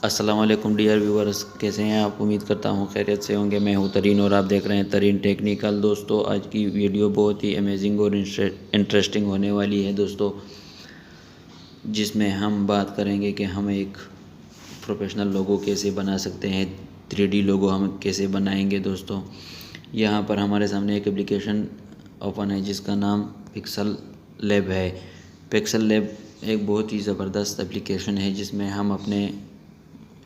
अस्सलाम वालेकुम dear viewers, कैसे हैं आप? उम्मीद करता हूँ खैरियत से होंगे। मैं हूँ तरीन और आप देख रहे हैं तरीन टेक्निकल। दोस्तों, आज की वीडियो बहुत ही अमेजिंग और इंटरेस्टिंग होने वाली है दोस्तों, जिसमें हम बात करेंगे कि हम एक प्रोफेशनल लोगो कैसे बना सकते हैं। 3D लोगो हम कैसे बनाएंगे दोस्तों। यहाँ पर हमारे सामने एक एप्लीकेशन ओपन है जिसका नाम पिक्सल लैब है। पिक्सल लैब एक बहुत ही ज़बरदस्त एप्लीकेशन है जिसमें हम अपने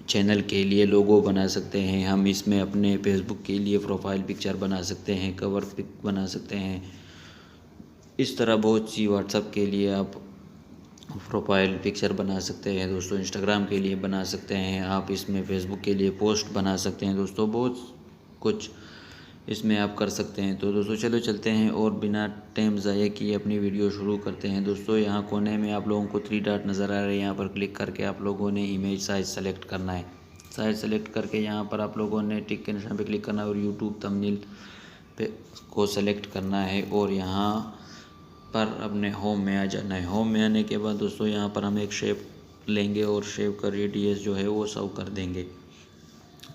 चैनल के लिए लोगो बना सकते हैं। हम इसमें अपने फेसबुक के लिए प्रोफाइल पिक्चर बना सकते हैं, कवर पिक बना सकते हैं। इस तरह बहुत सी व्हाट्सएप के लिए आप प्रोफाइल पिक्चर बना सकते हैं दोस्तों। इंस्टाग्राम के लिए बना सकते हैं आप, इसमें फेसबुक के लिए पोस्ट बना सकते हैं दोस्तों। बहुत कुछ इसमें आप कर सकते हैं। तो दोस्तों चलो चलते हैं और बिना टाइम ज़ाया किए अपनी वीडियो शुरू करते हैं। दोस्तों, यहाँ कोने में आप लोगों को 3 डॉट नज़र आ रहे हैं, यहाँ पर क्लिक करके आप लोगों ने इमेज साइज़ सेलेक्ट करना है। साइज़ सेलेक्ट करके यहाँ पर आप लोगों ने टिक के निशान पे क्लिक करना है और यूट्यूब थंबनेल पे को सेलेक्ट करना है और यहाँ पर अपने होम में आ जाना है। होम में आने के बाद दोस्तों यहाँ पर हम एक शेप लेंगे और शेप का रेडियस जो है वो 100 कर देंगे।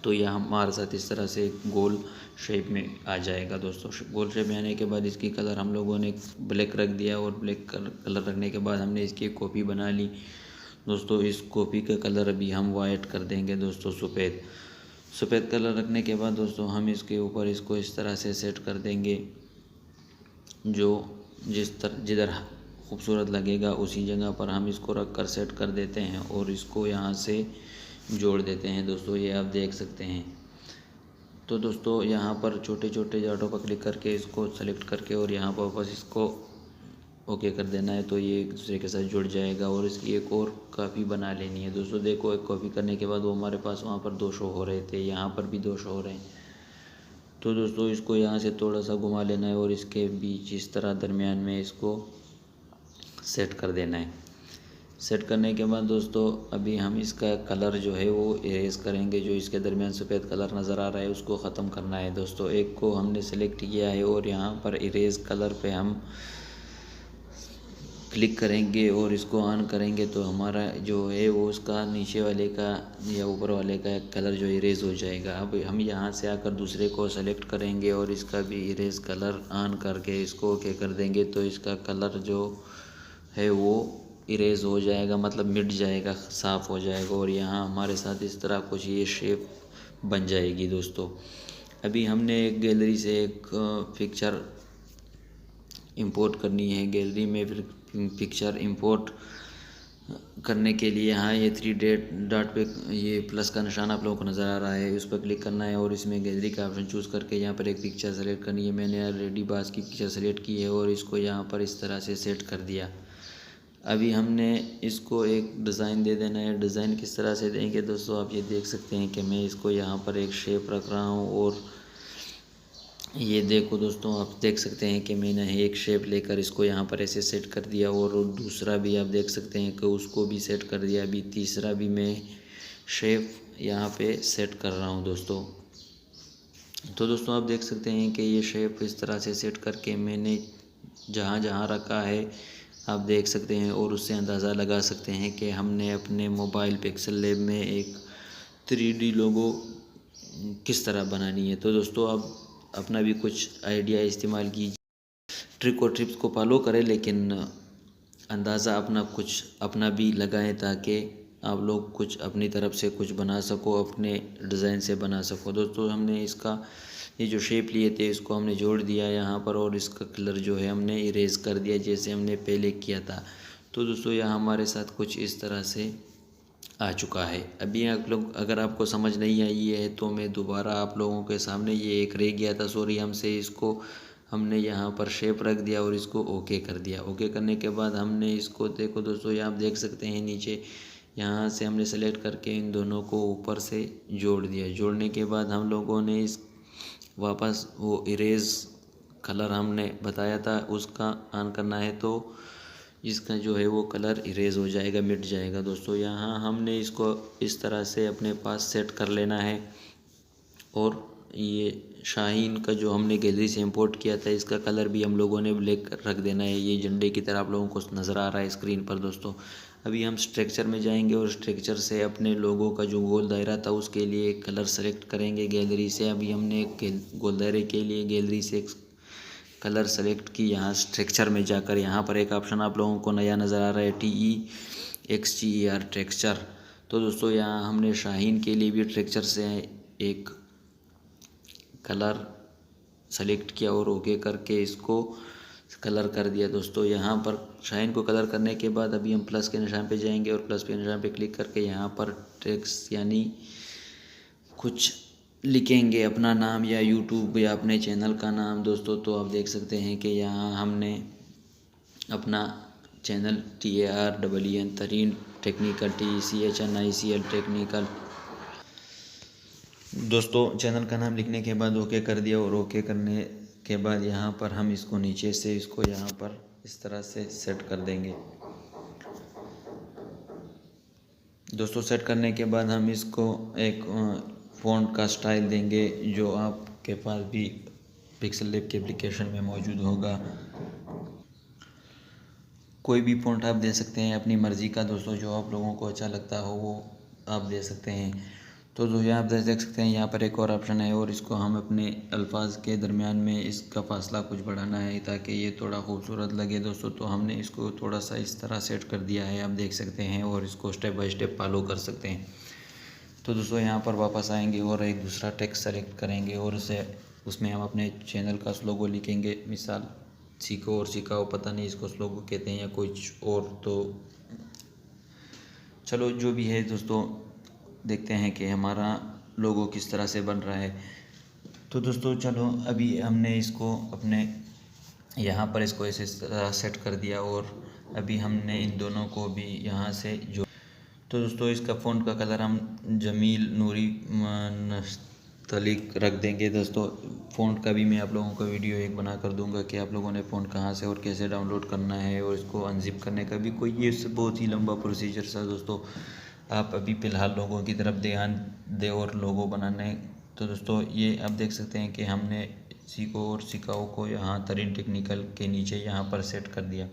तो यह हमारे साथ इस तरह से गोल शेप में आ जाएगा दोस्तों। गोल शेप में आने के बाद इसकी कलर हम लोगों ने ब्लैक रख दिया और ब्लैक कलर रखने के बाद हमने इसकी एक कॉपी बना ली दोस्तों। इस कॉपी का कलर अभी हम वाइट कर देंगे दोस्तों, सफ़ेद कलर रखने के बाद दोस्तों हम इसके ऊपर इसको इस तरह से सेट कर देंगे। जो जिधर खूबसूरत लगेगा उसी जगह पर हम इसको रख कर सेट कर देते हैं और इसको यहाँ से जोड़ देते हैं दोस्तों। ये आप देख सकते हैं। तो दोस्तों यहाँ पर छोटे छोटे डॉटों पर क्लिक करके इसको सेलेक्ट करके और यहाँ पर वापस इसको ओके कर देना है। तो ये एक दूसरे के साथ जुड़ जाएगा और इसकी एक और कॉपी बना लेनी है दोस्तों। देखो, एक कॉपी करने के बाद वो हमारे पास वहाँ पर 2 शो हो रहे थे, यहाँ पर भी 2 शो हो रहे हैं। तो दोस्तों इसको यहाँ से थोड़ा सा घुमा लेना है और इसके बीच इस तरह दरमियान में इसको सेट कर देना है। सेट करने के बाद दोस्तों अभी हम इसका कलर जो है वो इरेज करेंगे। जो इसके दरमियान सफ़ेद कलर नज़र आ रहा है उसको ख़त्म करना है दोस्तों। एक को हमने सेलेक्ट किया है और यहाँ पर इरेज कलर पे हम क्लिक करेंगे और इसको ऑन करेंगे तो हमारा जो है वो उसका नीचे वाले का या ऊपर वाले का कलर जो इरेज हो जाएगा। अब हम यहाँ से आकर दूसरे को सेलेक्ट करेंगे और इसका भी इरेज कलर ऑन करके इसको ओके कर देंगे तो इसका कलर जो है वो इरेज हो जाएगा, मतलब मिट जाएगा, साफ़ हो जाएगा और यहाँ हमारे साथ इस तरह कुछ ये शेप बन जाएगी दोस्तों। अभी हमने एक गैलरी से एक पिक्चर इंपोर्ट करनी है। गैलरी में फिर पिक्चर इंपोर्ट करने के लिए यहाँ ये 3 डॉट पे ये प्लस का निशान आप लोगों को नज़र आ रहा है, उस पर क्लिक करना है और इसमें गैलरी का ऑप्शन चूज़ करके यहाँ पर एक पिक्चर सेलेक्ट करनी है। मैंने ऑलरेडी बास की पिक्चर सेलेक्ट की है और इसको यहाँ पर इस तरह से सेट कर दिया। अभी हमने इसको एक डिज़ाइन दे देना है। डिज़ाइन किस तरह से देंगे दोस्तों, आप ये देख सकते हैं कि मैं इसको यहाँ पर एक शेप रख रहा हूँ और ये देखो दोस्तों, आप देख सकते हैं कि मैंने एक शेप लेकर इसको यहाँ पर ऐसे सेट कर दिया और दूसरा भी आप देख सकते हैं कि उसको भी सेट कर दिया। अभी तीसरा भी मैं शेप यहाँ पे सेट कर रहा हूँ दोस्तों। तो दोस्तों आप देख सकते हैं कि ये शेप इस तरह से सेट करके मैंने जहाँ जहाँ रखा है आप देख सकते हैं और उससे अंदाज़ा लगा सकते हैं कि हमने अपने मोबाइल पिक्सल लैब में एक 3D लोगो किस तरह बनानी है। तो दोस्तों आप अपना भी कुछ आइडिया इस्तेमाल कीजिए, ट्रिक और टिप्स को फॉलो करें, लेकिन अंदाज़ा अपना भी लगाएं ताकि आप लोग कुछ अपनी तरफ से कुछ बना सको, अपने डिज़ाइन से बना सको। दोस्तों हमने इसका ये जो शेप लिए थे इसको हमने जोड़ दिया यहाँ पर और इसका कलर जो है हमने इरेज कर दिया जैसे हमने पहले किया था। तो दोस्तों यहाँ हमारे साथ कुछ इस तरह से आ चुका है। अभी आप लोग अगर आपको समझ नहीं आई है तो मैं दोबारा आप लोगों के सामने ये एक रह गया था, सॉरी, हमसे इसको हमने यहाँ पर शेप रख दिया और इसको ओके कर दिया। ओके करने के बाद हमने इसको देखो दोस्तों, यहाँ आप देख सकते हैं नीचे यहाँ से हमने सेलेक्ट करके इन दोनों को ऊपर से जोड़ दिया। जोड़ने के बाद हम लोगों ने इस वापस वो इरेज कलर हमने बताया था उसका ऑन करना है तो इसका जो है वो कलर इरेज हो जाएगा, मिट जाएगा दोस्तों। यहाँ हमने इसको इस तरह से अपने पास सेट कर लेना है और ये शाहीन का जो हमने गैलरी से इंपोर्ट किया था इसका कलर भी हम लोगों ने ब्लैक रख देना है। ये झंडे की तरह आप लोगों को नज़र आ रहा है स्क्रीन पर दोस्तों। अभी हम स्ट्रक्चर में जाएंगे और स्ट्रक्चर से अपने लोगों का जो गोल दायरा था उसके लिए एक कलर सेलेक्ट करेंगे गैलरी से। अभी हमने गोल दायरे के लिए गैलरी से एक कलर सेलेक्ट की। यहाँ स्ट्रक्चर में जाकर यहाँ पर एक ऑप्शन आप लोगों को नया नज़र आ रहा है TEXTER टेक्सचर। तो दोस्तों यहाँ हमने शाहीन के लिए भी टेक्सचर से एक कलर सेलेक्ट किया और ओके करके इसको कलर कर दिया। दोस्तों यहाँ पर शाइन को कलर करने के बाद अभी हम प्लस के निशान पे जाएंगे और प्लस के निशान पे क्लिक करके यहाँ पर टेक्स्ट यानी कुछ लिखेंगे अपना नाम या यूट्यूब या अपने चैनल का नाम। दोस्तों तो आप देख सकते हैं कि यहाँ हमने अपना चैनल TAREN तरीन टेक्निकल TECHNICL टेक्निकल। दोस्तों चैनल का नाम लिखने के बाद ओके कर दिया और ओके करने के बाद यहाँ पर हम इसको नीचे से इसको यहाँ पर इस तरह से सेट कर देंगे। दोस्तों सेट करने के बाद हम इसको एक फ़ॉन्ट का स्टाइल देंगे जो आपके पास भी पिक्सल लैब के एप्लीकेशन में मौजूद होगा। कोई भी फ़ॉन्ट आप दे सकते हैं अपनी मर्ज़ी का दोस्तों, जो आप लोगों को अच्छा लगता हो वो आप दे सकते हैं। तो दोस्तों आप देख सकते हैं यहाँ पर एक और ऑप्शन है और इसको हम अपने अल्फाज के दरमियान में इसका फासला कुछ बढ़ाना है ताकि ये थोड़ा खूबसूरत लगे। दोस्तों तो हमने इसको थोड़ा सा इस तरह सेट कर दिया है, आप देख सकते हैं, और इसको स्टेप बाय स्टेप फॉलो कर सकते हैं। तो दोस्तों यहाँ पर वापस आएंगे और एक दूसरा टेक्स्ट सेलेक्ट करेंगे और उसमें हम अपने चैनल का स्लोगो लिखेंगे। मिसाल सीखो और सिखाओ, पता नहीं इसको स्लोगो कहते हैं या कुछ और, तो चलो जो भी है दोस्तों देखते हैं कि हमारा लोगो किस तरह से बन रहा है। तो दोस्तों चलो अभी हमने इसको अपने यहाँ पर इसको ऐसे सेट कर दिया और अभी हमने इन दोनों को भी यहाँ से जो। तो दोस्तों इसका फ़ॉन्ट का कलर हम जमील नूरी तलिक रख देंगे। दोस्तों फ़ॉन्ट का भी मैं आप लोगों को वीडियो एक बना कर दूंगा कि आप लोगों ने फ़ॉन्ट कहाँ से और कैसे डाउनलोड करना है, और इसको अनजिप करने का भी कोई ये बहुत ही लंबा प्रोसीजर था। दोस्तों आप अभी फ़िलहाल लोगों की तरफ ध्यान दें और लोगो बनाने। तो दोस्तों ये आप देख सकते हैं कि हमने सीखो और सिखाओ को यहाँ तरीन टेक्निकल के नीचे यहाँ पर सेट कर दिया।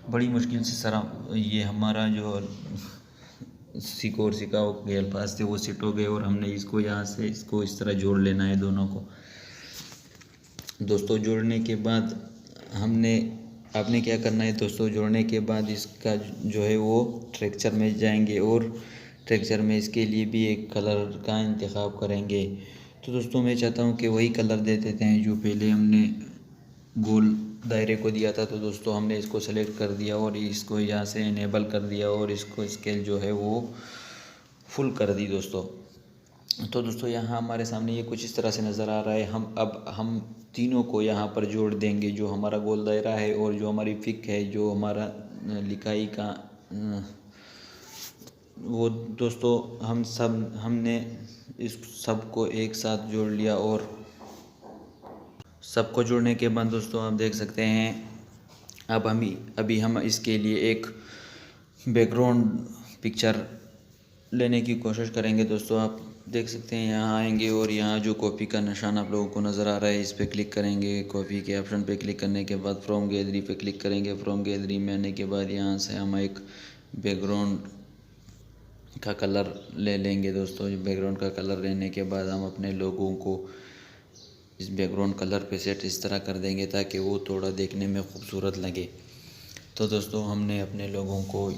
बड़ी मुश्किल से सारा ये हमारा जो सीखो और सिखाओ के अल्फाज थे वो सेट हो गए और हमने इसको यहाँ से इसको इस तरह जोड़ लेना है दोनों को। दोस्तों जोड़ने के बाद आपने क्या करना है दोस्तों, जोड़ने के बाद इसका जो है वो टेक्सचर में जाएंगे और टेक्सचर में इसके लिए भी एक कलर का इंतखाब करेंगे। तो दोस्तों मैं चाहता हूँ कि वही कलर दे देते हैं जो पहले हमने गोल दायरे को दिया था। तो दोस्तों हमने इसको सेलेक्ट कर दिया और इसको यहाँ से इनेबल कर दिया और इसको स्केल जो है वो फुल कर दी दोस्तों। तो दोस्तों यहाँ हमारे सामने ये कुछ इस तरह से नज़र आ रहा है। हम तीनों को यहाँ पर जोड़ देंगे, जो हमारा गोल दायरा है और जो हमारी फिक है, जो हमारा लिखाई का वो। दोस्तों हमने इस सब को एक साथ जोड़ लिया और सबको जोड़ने के बाद दोस्तों आप देख सकते हैं अब अभी हम इसके लिए एक बैकग्राउंड पिक्चर लेने की कोशिश करेंगे। दोस्तों आप देख सकते हैं यहाँ आएंगे और यहाँ जो कॉपी का निशान आप लोगों को नज़र आ रहा है इस पर क्लिक करेंगे। कॉपी के ऑप्शन पे क्लिक करने के बाद फ्रॉम गैलरी पे क्लिक करेंगे। फ्रॉम गैलरी में आने के बाद यहाँ से हम एक बैकग्राउंड का कलर ले लेंगे। दोस्तों बैकग्राउंड का कलर लेने के बाद हम अपने लोगों को इस बैकग्राउंड कलर पे सेट इस तरह कर देंगे ताकि वो थोड़ा देखने में खूबसूरत लगे। तो दोस्तों हमने अपने लोगों को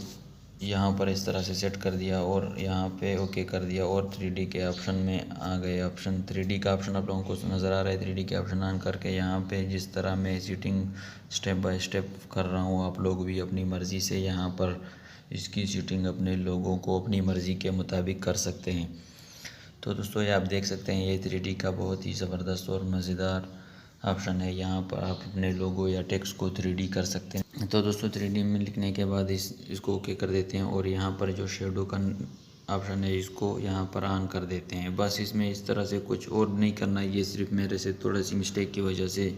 यहाँ पर इस तरह से सेट कर दिया और यहाँ पे ओके कर दिया और 3D के ऑप्शन में आ गए। ऑप्शन 3D का ऑप्शन आप लोगों को नज़र आ रहा है। 3D के ऑप्शन ऑन करके यहाँ पे जिस तरह मैं सीटिंग स्टेप बाय स्टेप कर रहा हूँ, आप लोग भी अपनी मर्ज़ी से यहाँ पर इसकी सीटिंग अपने लोगों को अपनी मर्ज़ी के मुताबिक कर सकते हैं। तो दोस्तों ये आप देख सकते हैं ये 3D का बहुत ही ज़बरदस्त और मज़ेदार ऑप्शन है। यहाँ पर आप अपने लोगो या टेक्स्ट को 3D कर सकते हैं। तो दोस्तों 3D में लिखने के बाद इसको ओके कर देते हैं और यहाँ पर जो शेडो का ऑप्शन है इसको यहाँ पर ऑन कर देते हैं। बस इसमें इस तरह से कुछ और नहीं करना, ये सिर्फ मेरे से थोड़ा सी मिस्टेक की वजह से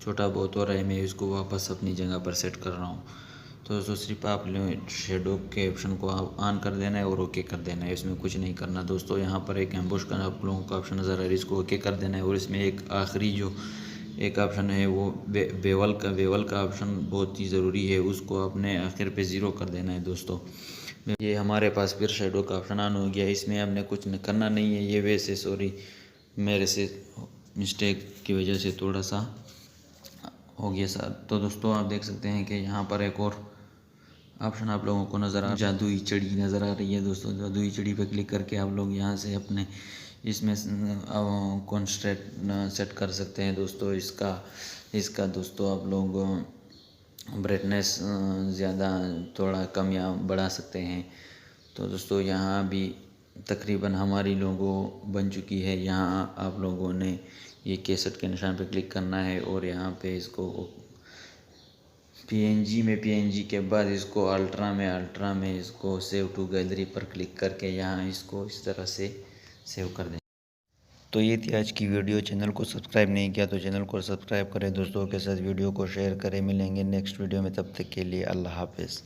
छोटा बहुत हो रहा है, मैं इसको वापस अपनी जगह पर सेट कर रहा हूँ। तो दोस्तों सिर्फ आप शेडो के ऑप्शन को ऑन कर देना है और ओके कर देना है, इसमें कुछ नहीं करना। दोस्तों यहाँ पर एक एम्बुश का आप लोगों का ऑप्शन नज़र आ रहा है, इसको ओके कर देना है और इसमें एक आखिरी जो एक ऑप्शन है वो बेवल का ऑप्शन बहुत ही ज़रूरी है, उसको आपने आखिर पे ज़ीरो कर देना है दोस्तों। ये हमारे पास फिर शेडो का ऑप्शन ऑन हो गया। इसमें हमने कुछ करना नहीं है, ये वैसे सॉरी मेरे से मिस्टेक की वजह से थोड़ा सा हो गया सर। तो दोस्तों आप देख सकते हैं कि यहाँ पर एक और ऑप्शन आप लोगों को नज़र आ जादुई चिड़ी नज़र आ रही है दोस्तों। जादुई चिड़ी पे क्लिक करके आप लोग यहाँ से अपने इसमें कॉन्स्टेंट सेट कर सकते हैं दोस्तों। इसका दोस्तों आप लोग ब्राइटनेस ज़्यादा थोड़ा कम या बढ़ा सकते हैं। तो दोस्तों यहाँ भी तकरीबन हमारी लोगो बन चुकी है। यहाँ आप लोगों ने ये कैसेट के निशान पे क्लिक करना है और यहाँ पे इसको पीएनजी के बाद इसको अल्ट्रा में इसको सेव टू गैलरी पर क्लिक करके यहाँ इसको इस तरह से सेव कर दें। तो ये थी आज की वीडियो। चैनल को सब्सक्राइब नहीं किया तो चैनल को सब्सक्राइब करें, दोस्तों के साथ वीडियो को शेयर करें। मिलेंगे नेक्स्ट वीडियो में, तब तक के लिए अल्लाह हाफिज़।